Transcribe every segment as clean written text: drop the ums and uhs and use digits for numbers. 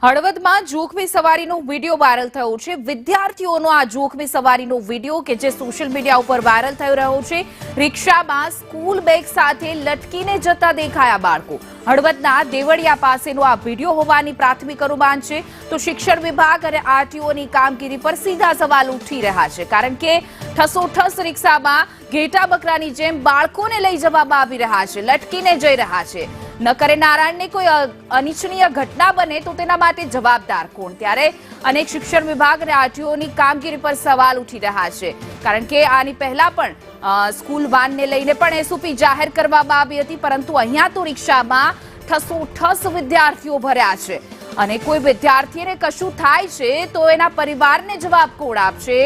હળવદમાં જોખમી સવારીનો video viral થયો છે। વિદ્યાર્થીઓનો આ જોખમી સવારીનો વિડીયો કે જે સોશિયલ મીડિયા ઉપર વાયરલ થઈ રહ્યો છે। રિક્ષામાં સ્કૂલ બેગ સાથે લટકીને જતા દેખાયા બાળકો। હળવદના દેવળિયા પાસેનો આ વિડીયો હોવાની પ્રાથમિક અનુમાન છે। તો શિક્ષણ વિભાગ અને આરટીઓની કામગીરી પર સીધા સવાલ ઉઠી રહ્યા છે, કારણ કે ઠસોઠસ રિક્ષામાં ઘેટા બકરાની જેમ બાળકોને લઈ જવામાં આવી રહ્યા છે, લટકીને જઈ રહ્યા છે। ન કરે નારાયણને કોઈ અનિચ્છનીય ઘટના બને તો તેના માટે જવાબદાર કોણ? ત્યારે અનેક શિક્ષણ વિભાગ અને આરટીઓની કામગીરી પર સવાલ ઉઠી રહ્યા છે, કારણ કે આની પહેલા પણ સ્કૂલ વાનને લઈને પણ એસઓપી જાહેર કરવામાં આવી હતી, પરંતુ અહીંયા તો રિક્ષામાં ઠસોઠસ વિદ્યાર્થીઓ ભર્યા છે અને કોઈ વિદ્યાર્થીને કશું થાય છે તો એના પરિવારને જવાબ કોણ આપશે?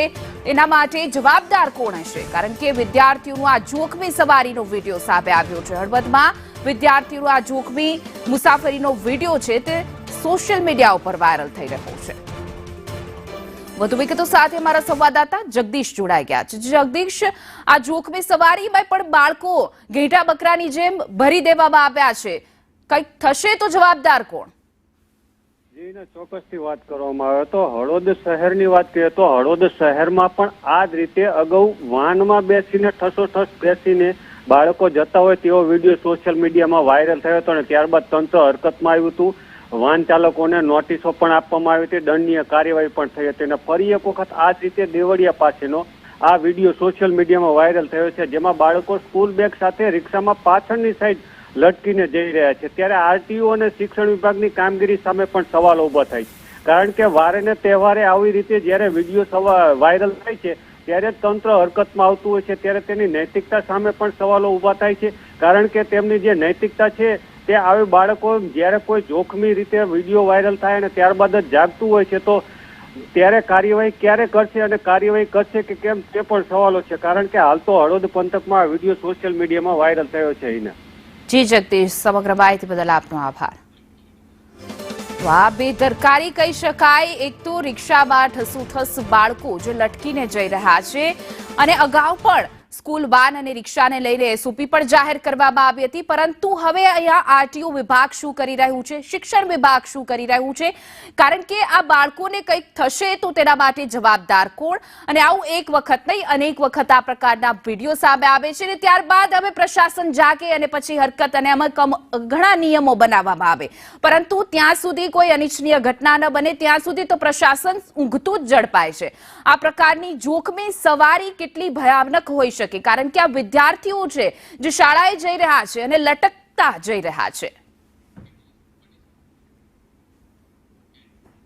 એના માટે જવાબદાર કોણ હશે? કારણ કે વિદ્યાર્થીઓનો આ જોખમી સવારીનો વિડીયો સામે આવ્યો છે। હળવદમાં વિદ્યાર્થીઓનો આ જોખમી મુસાફરીનો વિડીયો છે તે સોશિયલ મીડિયા ઉપર વાયરલ થઈ રહ્યો છે। વધુ વિગતો સાથે અમારા સંવાદદાતા જગદીશ જોડાઈ ગયા છે। જગદીશ, આ જોખમી સવારીમાં પણ બાળકો ઘેટા બકરાની જેમ ભરી દેવામાં આવ્યા છે, કંઈક થશે તો જવાબદાર કોણ? ચોક્કસથી વાત કરવામાં આવે તો હળવદ શહેરની વાત કરીએ તો હળવદ શહેરમાં પણ આ જ રીતે અગાઉ વાનમાં બેસીને ઠસોઠસ બેસીને બાળકો જતા હોય તેવો વિડીયો સોશિયલ મીડિયામાં વાયરલ થયો હતો અને ત્યારબાદ તંત્ર હરકતમાં આવ્યું હતું। વાહન ચાલકોને નોટિસો પણ આપવામાં આવી હતી, દંડનીય કાર્યવાહી પણ થઈ હતી અને ફરી એક વખત આ જ રીતે દેવળિયા પાસેનો આ વિડીયો સોશિયલ મીડિયામાં વાયરલ થયો છે, જેમાં બાળકો સ્કૂલ બેગ સાથે રિક્ષામાં પાછળની સાઈડ લટકીને જઈ રહ્યા છે। ત્યારે આરટીઓ અને શિક્ષણ વિભાગની કામગીરી સામે પણ સવાલો ઉભા થાય છે, કારણ કે વારે ને તહેવારે આવી રીતે જ્યારે વિડીયો વાયરલ થાય છે ત્યારે તંત્ર હરકતમાં આવતું હોય છે, ત્યારે તેની નૈતિકતા સામે પણ સવાલો ઉભા થાય છે, કારણ કે તેમની જે નૈતિકતા છે તે આવી બાળકો જ્યારે કોઈ જોખમી રીતે વિડીયો વાયરલ થાય અને ત્યારબાદ જ જાગતું હોય છે તો ત્યારે કાર્યવાહી ક્યારે કરશે અને કાર્યવાહી કરશે કે કેમ તે પણ સવાલો છે, કારણ કે હાલ તો હળવદ પંથકમાં આ વિડીયો સોશિયલ મીડિયામાં વાયરલ થયો છે। એને જી જગદીશ, સમગ્ર માહિતી બદલ આપનો આભાર। તો આ બેદરકારી કહી શકાય। એક તો રિક્ષામાં ઠસોઠસ બાળકો જે લટકીને જઈ રહ્યા છે અને અગાઉ પણ સ્કૂલ વાન અને રિક્ષાને લઈને એસઓપી પણ જાહેર કરવામાં આવી હતી, પરંતુ હવે અહીંયા આરટીઓ વિભાગ શું કરી રહ્યું છે, શિક્ષણ વિભાગ શું કરી રહ્યું છે? કારણ કે આ બાળકોને કંઈક થશે તો તેના માટે જવાબદાર કોણ? અને આવું એક વખત નહીં, અનેક વખત આ પ્રકારના વિડીયો સામે આવે છે અને ત્યારબાદ હવે પ્રશાસન જાગે અને પછી હરકત અને ઘણા નિયમો બનાવવામાં આવે, પરંતુ ત્યાં સુધી કોઈ અનિચ્છનીય ઘટના ન બને ત્યાં સુધી તો પ્રશાસન ઊંઘતું જ ઝડપાય છે। આ પ્રકારની જોખમી સવારી કેટલી ભયાનક હોઈ શકે, કારણ કે આ વિદ્યાર્થીઓ છે જે શાળાએ જઈ રહ્યા છે અને લટકતા જઈ રહ્યા છે।